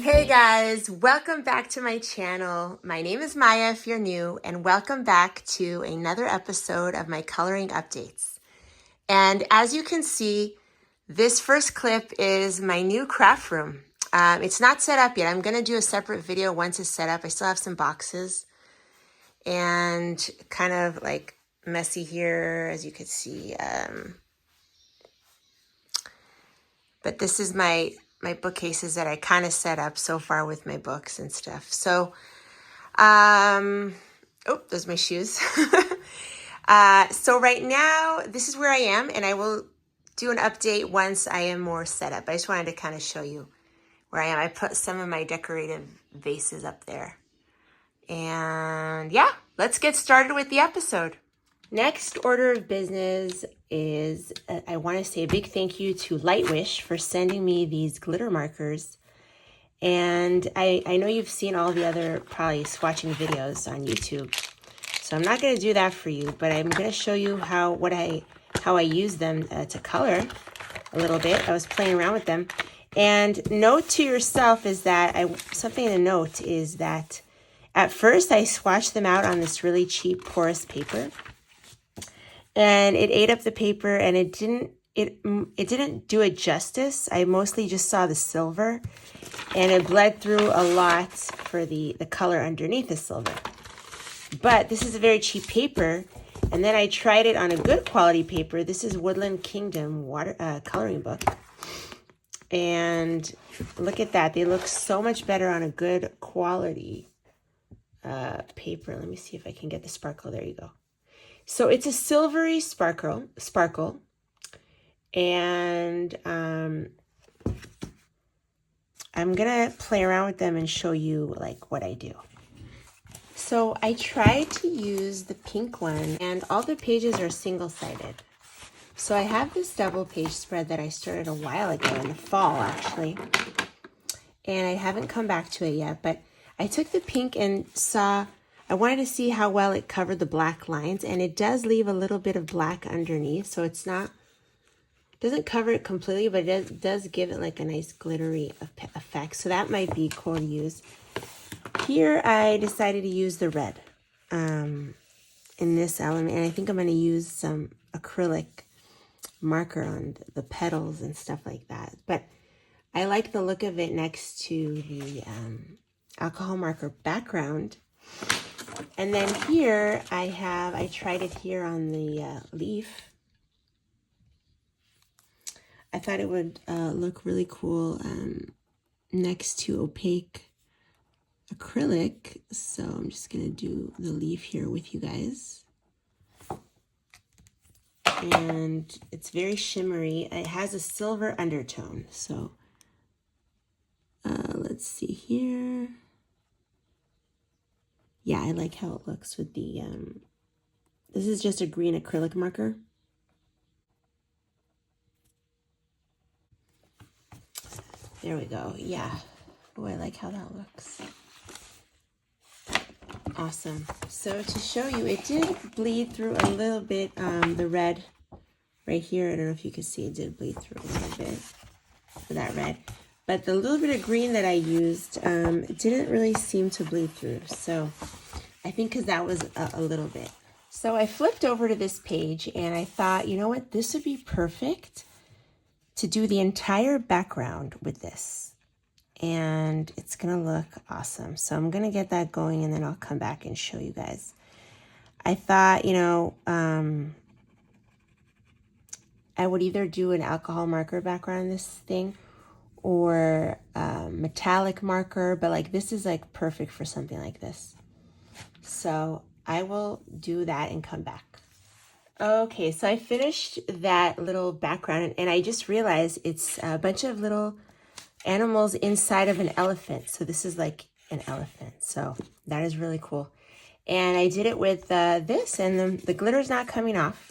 Hey guys, welcome back to my channel. My name is Maya if you're new, and welcome back to another episode of my coloring updates. And as you can see, this first clip is my new craft room. It's not set up yet. I'm going to do a separate video once it's set up. I still have some boxes and kind of like messy here, as you can see. But this is my bookcases that I kind of set up so far with my books and stuff. So, oh, those are my shoes. So right now, this is where I am, and I will do an update once I am more set up. I just wanted to kind of show you where I am. I put some of my decorative vases up there. And yeah, let's get started with the episode. Next order of business is I want to say a big thank you to Lightwish for sending me these glitter markers. And I know you've seen all the other probably swatching videos on YouTube. So I'm not going to do that for you, but I'm going to show you how I use them to color a little bit. I was playing around with them. And note to yourself is that something to note is that at first I swatched them out on this really cheap porous paper. And it ate up the paper, and it didn't do it justice. I mostly just saw the silver, and it bled through a lot for the color underneath the silver. But this is a very cheap paper, and then I tried it on a good quality paper. This is Woodland Kingdom coloring book, and look at that. They look so much better on a good quality paper. Let me see if I can get the sparkle. There you go. So it's a silvery sparkle, and I'm gonna play around with them and show you like what I do. So I tried to use the pink one, and all the pages are single-sided. So I have this double page spread that I started a while ago in the fall, actually, and I haven't come back to it yet, but I took the pink and I wanted to see how well it covered the black lines, and it does leave a little bit of black underneath, so doesn't cover it completely, but it does give it like a nice glittery effect, so that might be cool to use. Here I decided to use the red in this element, and I think I'm going to use some acrylic marker on the petals and stuff like that, but I like the look of it next to the alcohol marker background. And then here I tried it here on the leaf. I thought it would look really cool next to opaque acrylic. So I'm just going to do the leaf here with you guys. And it's very shimmery. It has a silver undertone. So let's see here. Yeah, I like how it looks with the, this is just a green acrylic marker. There we go. Yeah. Oh, I like how that looks. Awesome. So to show you, it did bleed through a little bit, the red right here. I don't know if you can see, it did bleed through a little bit for that red. But the little bit of green that I used, it didn't really seem to bleed through. So I think because that was a little bit. So I flipped over to this page and I thought, you know what, this would be perfect to do the entire background with this. And it's going to look awesome. So I'm going to get that going, and then I'll come back and show you guys. I thought, you know, I would either do an alcohol marker background in this thing, or metallic marker, but like this is like perfect for something like this. So I will do that and come back. Okay, so I finished that little background, and I just realized it's a bunch of little animals inside of an elephant. So this is like an elephant. So that is really cool. And I did it with this, and the glitter's not coming off.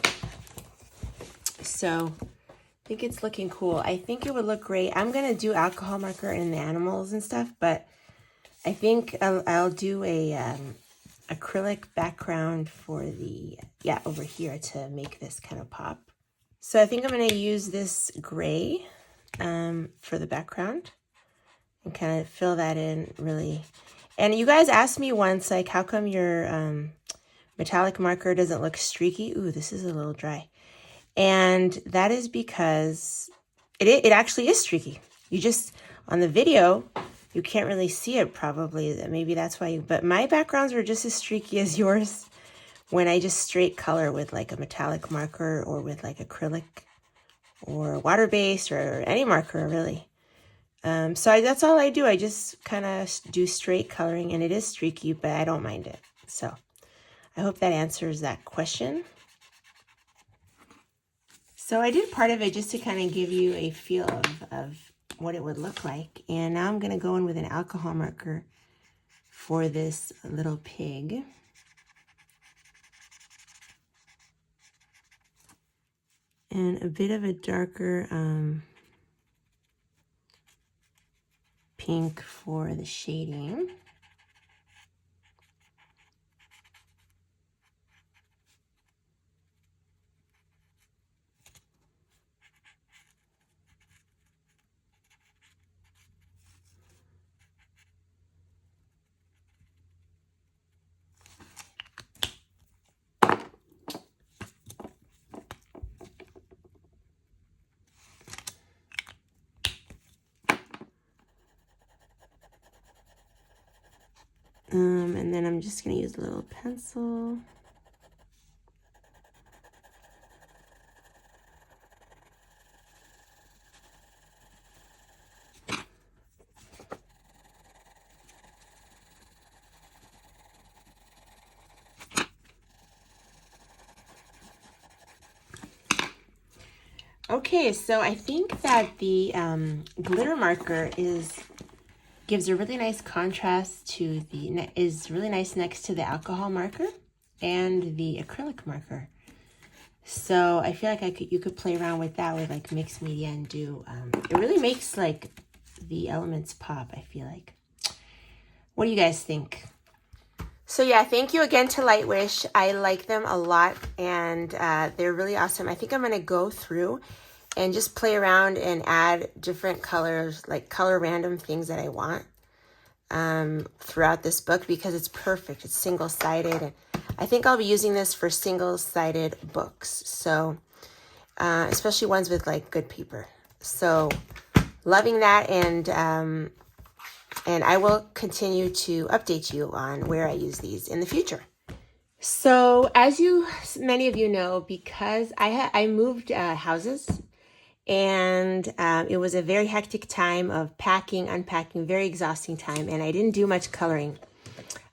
So I think it's looking cool. I think it would look great. I'm going to do alcohol marker in the animals and stuff, but I think I'll do a acrylic background for the, over here to make this kind of pop. So I think I'm going to use this gray for the background. and kind of fill that in really. And you guys asked me once, like, how come your metallic marker doesn't look streaky? Ooh, this is a little dry. And that is because it actually is streaky. You just, on the video, you can't really see it probably. Maybe that's why but my backgrounds were just as streaky as yours when I just straight color with like a metallic marker or with like acrylic or water-based or any marker really. So that's all I do. I just kind of do straight coloring, and it is streaky, but I don't mind it. So I hope that answers that question. So I did part of it just to kind of give you a feel of what it would look like. And now I'm going to go in with an alcohol marker for this little pig. And a bit of a darker pink for the shading. And then I'm just going to use a little pencil. Okay, so I think that the glitter marker gives a really nice contrast to is really nice next to the alcohol marker and the acrylic marker. So I feel like you could play around with that with like mixed media and do, it really makes like the elements pop, I feel like. What do you guys think? So yeah, thank you again to Lightwish. I like them a lot, and they're really awesome. I think I'm gonna go through and just play around and add different colors, like color random things that I want throughout this book, because it's perfect. It's single-sided, and I think I'll be using this for single-sided books. So especially ones with like good paper. So loving that, and I will continue to update you on where I use these in the future. So as many of you know, because I moved houses, and it was a very hectic time of packing, unpacking, very exhausting time, and I didn't do much coloring.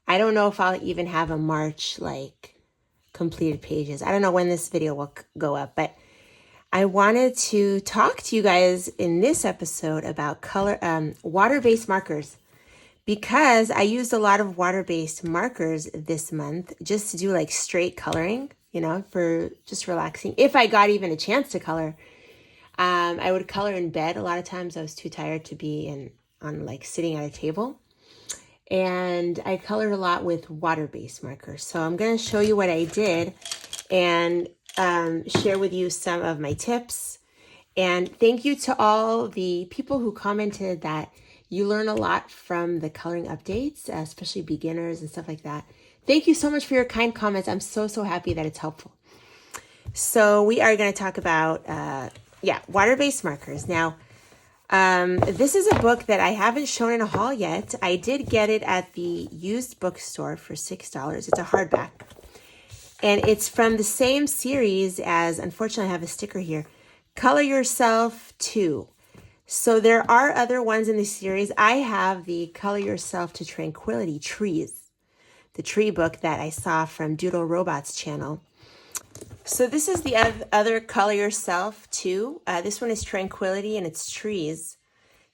I don't know if I'll even have a March like completed pages. I don't know when this video will go up, but I wanted to talk to you guys in this episode about water-based markers, because I used a lot of water-based markers this month just to do like straight coloring, you know, for just relaxing. If I got even a chance to color, I would color in bed. A lot of times I was too tired to be on like sitting at a table. And I colored a lot with water-based markers. So I'm going to show you what I did and share with you some of my tips. And thank you to all the people who commented that you learn a lot from the coloring updates, especially beginners and stuff like that. Thank you so much for your kind comments. I'm so happy that it's helpful. So we are going to talk about, water-based markers. Now, this is a book that I haven't shown in a haul yet. I did get it at the used bookstore for $6. It's a hardback. And it's from the same series as, unfortunately, I have a sticker here, Color Yourself 2. So there are other ones in the series. I have the Color Yourself to Tranquility Trees, the tree book that I saw from Doodle Robot's channel. So this is the other Color Yourself 2. This one is Tranquility, and it's trees.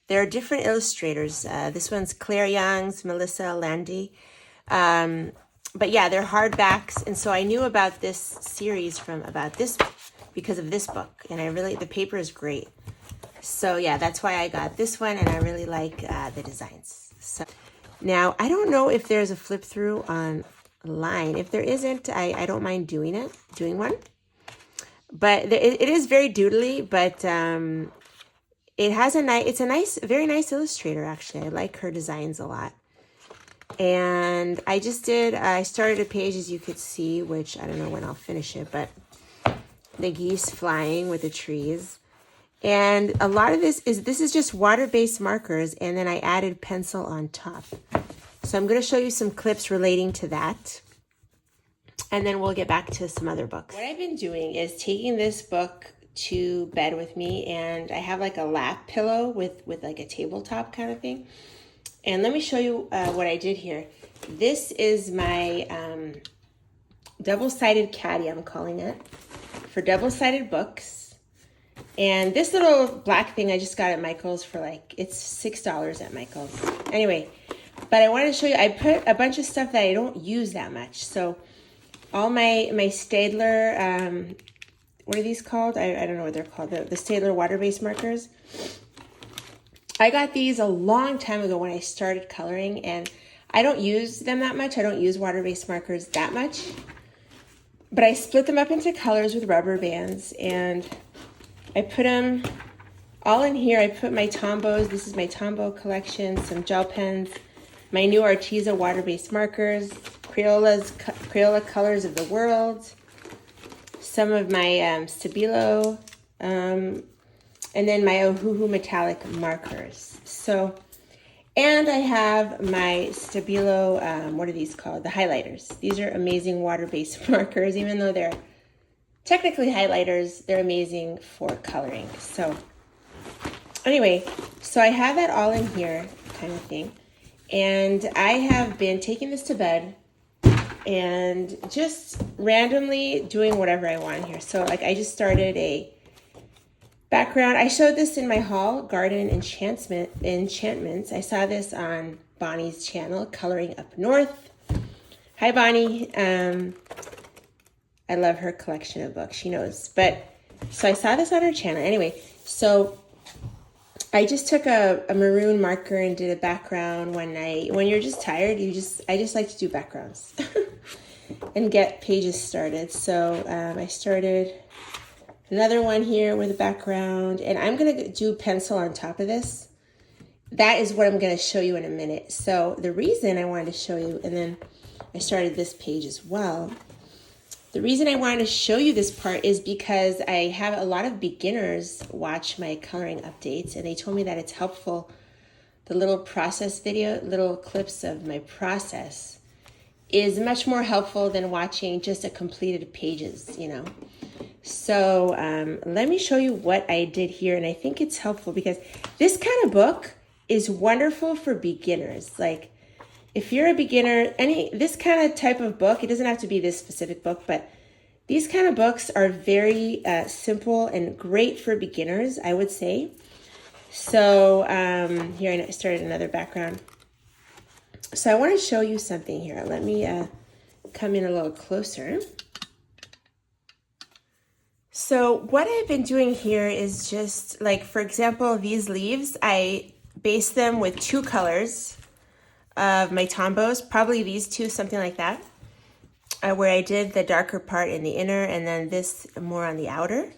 There are different illustrators. This one's Claire Young's, Melissa Landy. But yeah, they're hardbacks. And so I knew about this series because of this book. And the paper is great. So yeah, that's why I got this one, and I really like the designs. So now, I don't know if there's a flip through online. If there isn't, I don't mind doing one. But it is very doodly, but it has it's a nice, very nice illustrator, actually. I like her designs a lot. And I started a page, as you could see, which I don't know when I'll finish it, but the geese flying with the trees. And a lot of this is just water-based markers, and then I added pencil on top. So I'm going to show you some clips relating to that, and then we'll get back to some other books. What I've been doing is taking this book to bed with me, and I have like a lap pillow with like a tabletop kind of thing. And let me show you what I did here. This is my double-sided caddy, I'm calling it, for double-sided books. And this little black thing I just got at Michael's for it's $6 at Michael's. Anyway, but I wanted to show you, I put a bunch of stuff that I don't use that much. So all my Staedtler, what are these called? I don't know what they're called. The Staedtler water-based markers. I got these a long time ago when I started coloring, and I don't use them that much. I don't use water-based markers that much. But I split them up into colors with rubber bands, and I put them all in here. I put my Tombos. This is my Tombow collection, some gel pens, my new Arteza water-based markers, Crayola Colors of the World, some of my Stabilo, and then my Ohuhu metallic markers. So, and I have my Stabilo, what are these called? The highlighters. These are amazing water-based markers. Even though they're technically highlighters, they're amazing for coloring. So anyway, so I have that all in here kind of thing. And I have been taking this to bed and just randomly doing whatever I want here. So I just started a background. I showed this in my haul, Garden Enchantments. I saw this on Bonnie's channel, Coloring Up North. Hi, Bonnie. I love her collection of books. She knows. But so I saw this on her channel. Anyway, so I just took a maroon marker and did a background one night. When you're just tired, I just like to do backgrounds and get pages started. So I started another one here with a background, and I'm going to do pencil on top of this. That is what I'm going to show you in a minute. So the reason I wanted to show you, and then I started this page as well. The reason I wanted to show you this part is because I have a lot of beginners watch my coloring updates, and they told me that it's helpful. The little process video, little clips of my process is much more helpful than watching just a completed pages, you know. So let me show you what I did here, and I think it's helpful because this kind of book is wonderful for beginners. Like, if you're a beginner, this kind of type of book, it doesn't have to be this specific book, but these kind of books are very simple and great for beginners, I would say. So here I started another background. So I want to show you something here. Let me come in a little closer. So what I've been doing here is just like, for example, these leaves, I based them with 2 colors of my Tombos, probably these 2, something like that, where I did the darker part in the inner and then this more on the outer.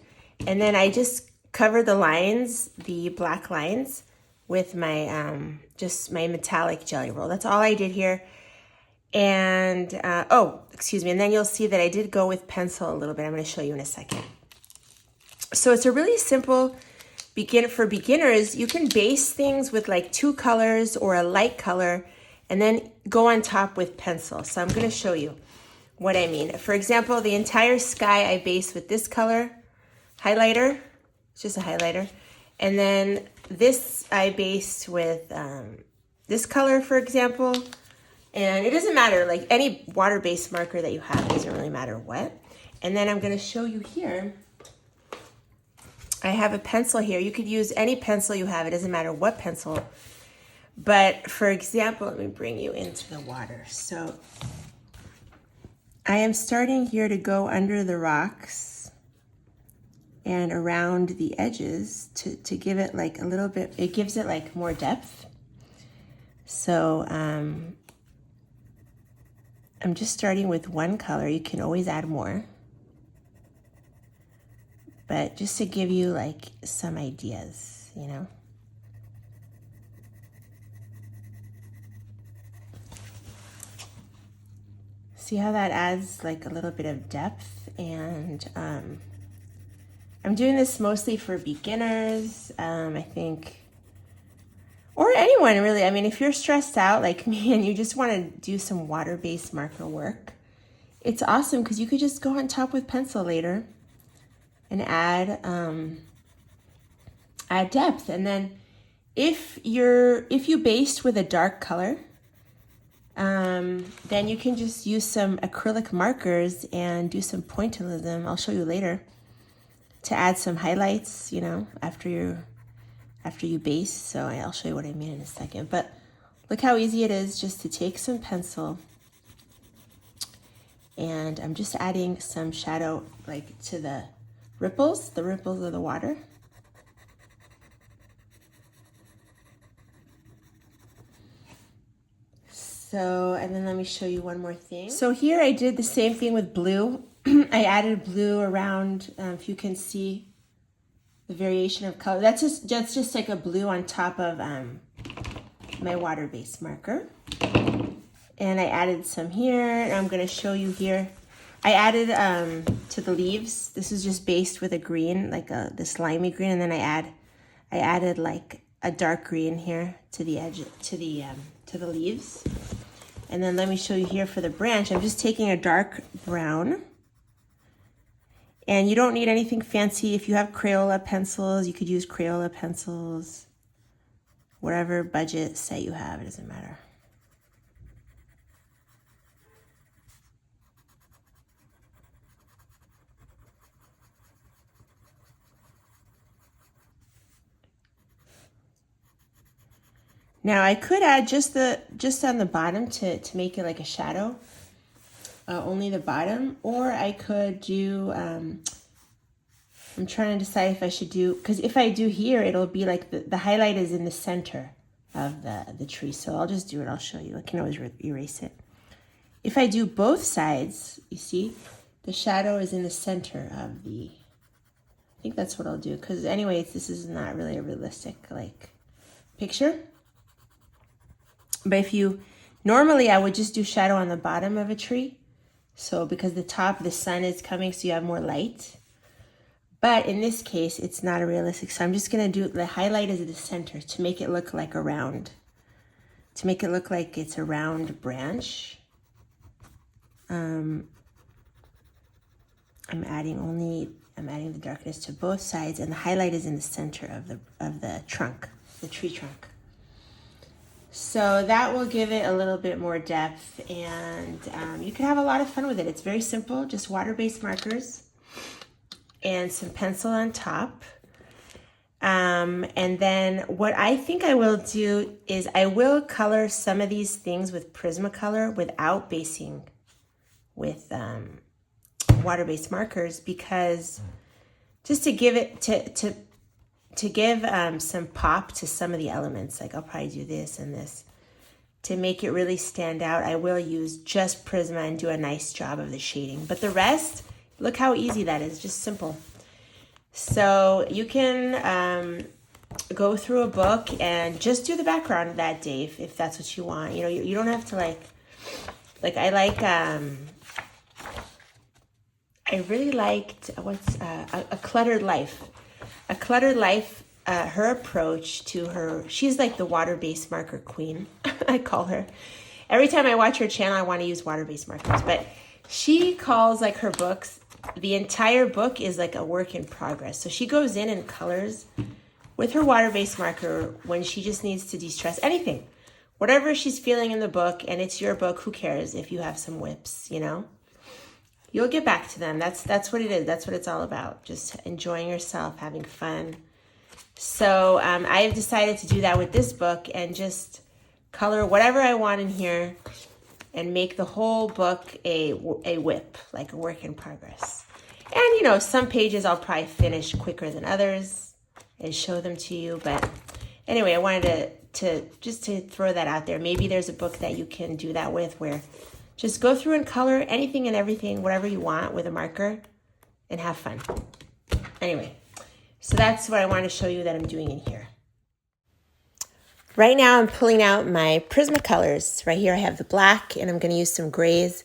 And then I just covered the lines, the black lines, with my just my metallic jelly roll. That's all I did here. And, oh, excuse me. And then you'll see that I did go with pencil a little bit. I'm going to show you in a second. So it's a really simple for beginners. You can base things with like 2 colors or a light color and then go on top with pencil. So I'm going to show you what I mean. For example, the entire sky I based with this color highlighter. It's just a highlighter. And then this I based with this color, for example. And it doesn't matter, like any water-based marker that you have, it doesn't really matter what. And then I'm going to show you here. I have a pencil here. You could use any pencil you have. It doesn't matter what pencil. But for example, let me bring you into the water. So I am starting here to go under the rocks and around the edges to give it like a little bit, it gives it like more depth. So I'm just starting with 1 color. You can always add more. But just to give you like some ideas. you know. See how that adds like a little bit of depth? And I'm doing this mostly for beginners, I think, or anyone really. I mean, if you're stressed out like me and you just want to do some water-based marker work, it's awesome because you could just go on top with pencil later and add depth. And then if you based with a dark color, then you can just use some acrylic markers and do some pointillism. I'll show you later, to add some highlights, you know, after you base. So I'll show you what I mean in a second. But look how easy it is just to take some pencil, and I'm just adding some shadow like to the ripples of the water. So, and then let me show you one more thing. So here I did the same thing with blue. I added blue around, if you can see the variation of color. That's just like a blue on top of my water-based marker. And I added some here, and I'm gonna show you here. I added to the leaves. This is just based with a green, like the slimy green, and then I added like a dark green here to the edge, to the leaves. And then let me show you here for the branch. I'm just taking a dark brown. And you don't need anything fancy. If you have Crayola pencils, you could use Crayola pencils. Whatever budget set you have, it doesn't matter. Now I could add just on the bottom to make it like a shadow, only the bottom, or I could do, I'm trying to decide if I should do, because if I do here, it'll be like the highlight is in the center of the tree. So I'll just do it, I'll show you. I can always erase it. If I do both sides, you see, the shadow is in the center of I think that's what I'll do, because anyways, this is not really a realistic like picture. But normally I would just do shadow on the bottom of a tree. So because the sun is coming, so you have more light. But in this case, it's not a realistic. So I'm just gonna do, the highlight is at the center to make it look like to make it look like it's a round branch. I'm adding the darkness to both sides, and the highlight is in the center of the trunk, the tree trunk. So that will give it a little bit more depth, and you can have a lot of fun with it. It's very simple, just water-based markers and some pencil on top. And then what I think I will do is I will color some of these things with Prismacolor without basing with water-based markers, because just to give it to give some pop to some of the elements. Like I'll probably do this and this to make it really stand out. I will use just Prisma and do a nice job of the shading, but the rest, look how easy that is, just simple. So you can go through a book and just do the background that day if that's what you want. You know, you don't have to like I like I really liked A Cluttered Life. A Cluttered Life, her approach to she's like the water-based marker queen, I call her. Every time I watch her channel, I want to use water-based markers, but she calls like her books, the entire book is like a work in progress. So she goes in and colors with her water-based marker when she just needs to de-stress anything, whatever she's feeling in the book, and it's your book, who cares if you have some whips, you know? You'll get back to them. That's what it is. That's what it's all about. Just enjoying yourself, having fun. So I've decided to do that with this book and just color whatever I want in here and make the whole book a whip, like a work in progress. And, you know, some pages I'll probably finish quicker than others and show them to you. But anyway, I wanted to throw that out there. Maybe there's a book that you can do that with, where just go through and color anything and everything, whatever you want with a marker, and have fun. Anyway, So that's what I want to show you that I'm doing in here. Right now I'm pulling out my Prisma Colors. Right here I have the black, and I'm going to use some grays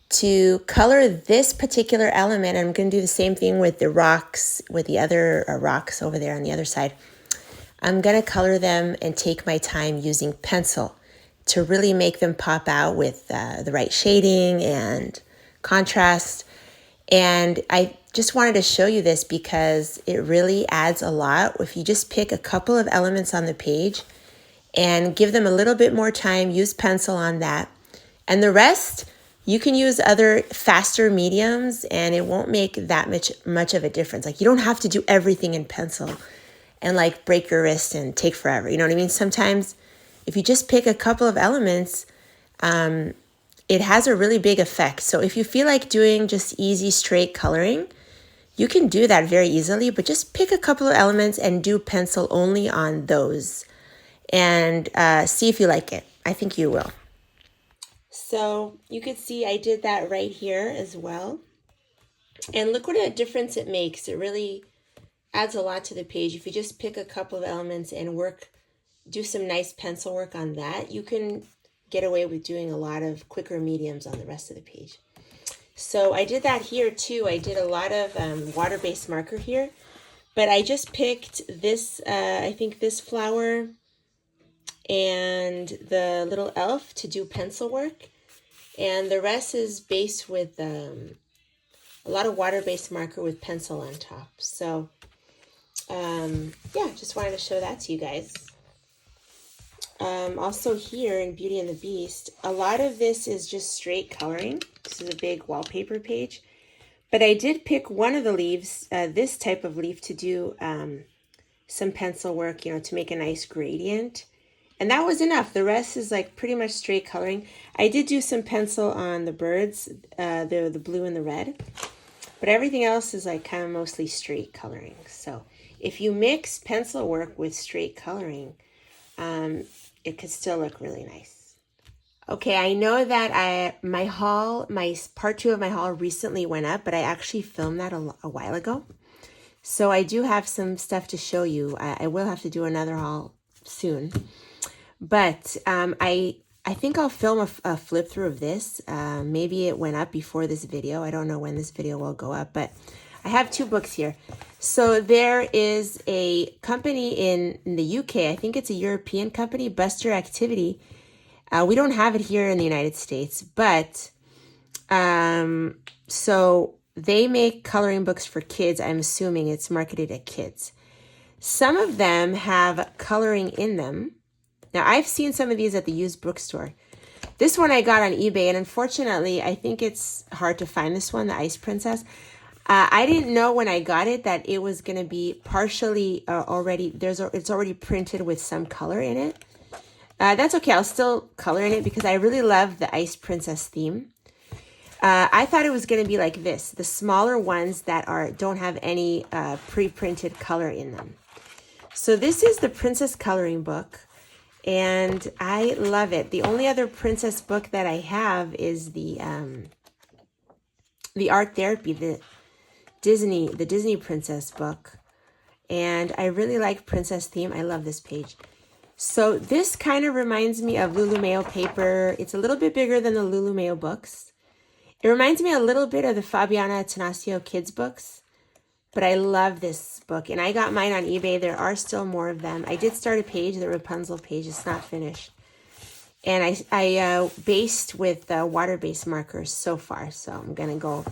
to color this particular element. And I'm going to do the same thing with the rocks, with the other rocks over there on the other side. I'm going to color them and take my time using pencil to really make them pop out with the right shading and contrast. And I just wanted to show you this because it really adds a lot if you just pick a couple of elements on the page and give them a little bit more time, use pencil on that. And the rest, you can use other faster mediums and it won't make that much of a difference. Like, you don't have to do everything in pencil and like break your wrist and take forever. You know what I mean? Sometimes if you just pick a couple of elements, it has a really big effect. So if you feel like doing just easy straight coloring, you can do that very easily, but just pick a couple of elements and do pencil only on those and see if you like it. I think you will. So you could see I did that right here as well. And look what a difference it makes. It really adds a lot to the page. If you just pick a couple of elements and do some nice pencil work on that, you can get away with doing a lot of quicker mediums on the rest of the page. So I did that here too. I did a lot of water-based marker here, but I just picked this, I think this flower and the little elf to do pencil work. And the rest is based with a lot of water-based marker with pencil on top. So yeah, just wanted to show that to you guys. Also here in Beauty and the Beast, a lot of this is just straight coloring. This is a big wallpaper page. But I did pick one of the leaves, this type of leaf, to do some pencil work, you know, to make a nice gradient. And that was enough. The rest is like pretty much straight coloring. I did do some pencil on the birds, the blue and the red. But everything else is like kind of mostly straight coloring. So if you mix pencil work with straight coloring, it could still look really nice. Okay, I know that my part 2 of my haul recently went up, but I actually filmed that a while ago. So I do have some stuff to show you. I will have to do another haul soon. But I think I'll film a flip through of this. Maybe it went up before this video. I don't know when this video will go up, but I have 2 books here. So there is a company in the UK, I think it's a European company, Buster Activity. We don't have it here in the United States, but so they make coloring books for kids. I'm assuming it's marketed at kids. Some of them have coloring in them. Now, I've seen some of these at the used bookstore. This one I got on eBay, and unfortunately, I think it's hard to find this one, the Ice Princess. I didn't know when I got it that it was going to be partially it's already printed with some color in it. That's okay. I'll still color in it because I really love the Ice Princess theme. I thought it was going to be like this, the smaller ones that don't have any pre-printed color in them. So this is the Princess Coloring Book, and I love it. The only other princess book that I have is the Art Therapy, the Disney Princess book. And I really like princess theme. I love this page. So this kind of reminds me of Lulu Mayo paper. It's a little bit bigger than the Lulu Mayo books. It reminds me a little bit of the Fabiana Attanasio kids books. But I love this book. And I got mine on eBay. There are still more of them. I did start a page, the Rapunzel page. It's not finished. And I based with water-based markers so far. So I'm going to go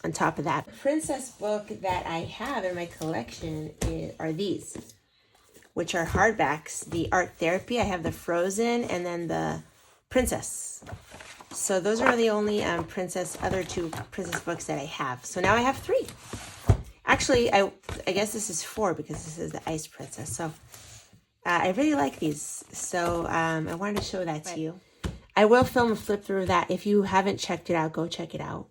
on top of that. The princess book that I have in my collection are these, which are hardbacks. The Art Therapy, I have the Frozen, and then the Princess. So those are the only other 2 princess books that I have. So now I have 3. Actually, I guess this is 4 because this is the Ice Princess. So I really like these. So I wanted to show that to you. I will film a flip through of that. If you haven't checked it out, go check it out.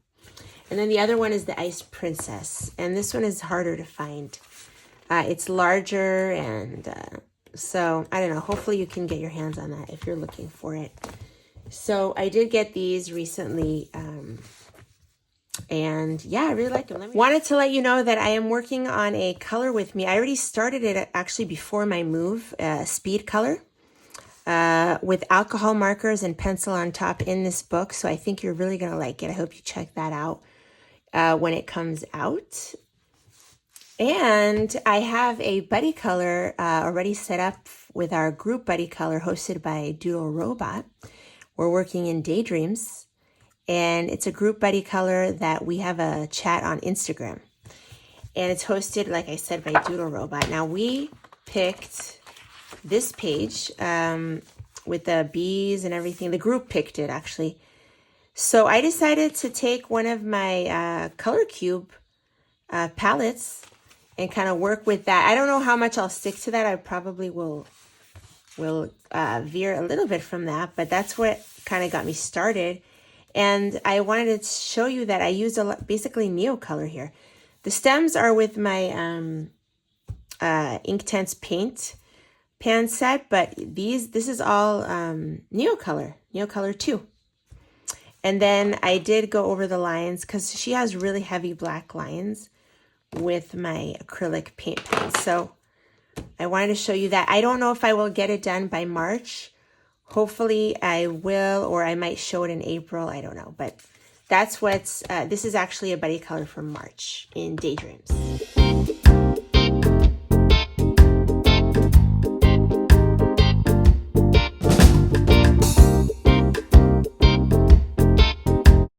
And then the other one is the Ice Princess. And this one is harder to find. It's larger, and so I don't know. Hopefully you can get your hands on that if you're looking for it. So I did get these recently And yeah, I really like them. Wanted to let you know that I am working on a color with me. I already started it actually before my move, speed color, with alcohol markers and pencil on top in this book. So I think you're really going to like it. I hope you check that out when it comes out. And I have a buddy color already set up with our group buddy color hosted by Doodle Robot. We're working in Daydreams. And it's a group buddy color that we have a chat on Instagram. And it's hosted, like I said, by Doodle Robot. Now, we picked this page with the bees and everything. The group picked it, actually. So I decided to take one of my Color Cube palettes and kind of work with that. I don't know how much I'll stick to that. I probably will veer a little bit from that. But that's what kind of got me started. And I wanted to show you that I used basically Neocolor here. The stems are with my Inktense paint pan set, but this is all Neocolor 2. And then I did go over the lines because she has really heavy black lines with my acrylic paint pen. So I wanted to show you that. I don't know if I will get it done by March. Hopefully I will, or I might show it in April. I don't know, but that's this is actually a buddy color from March in Daydreams.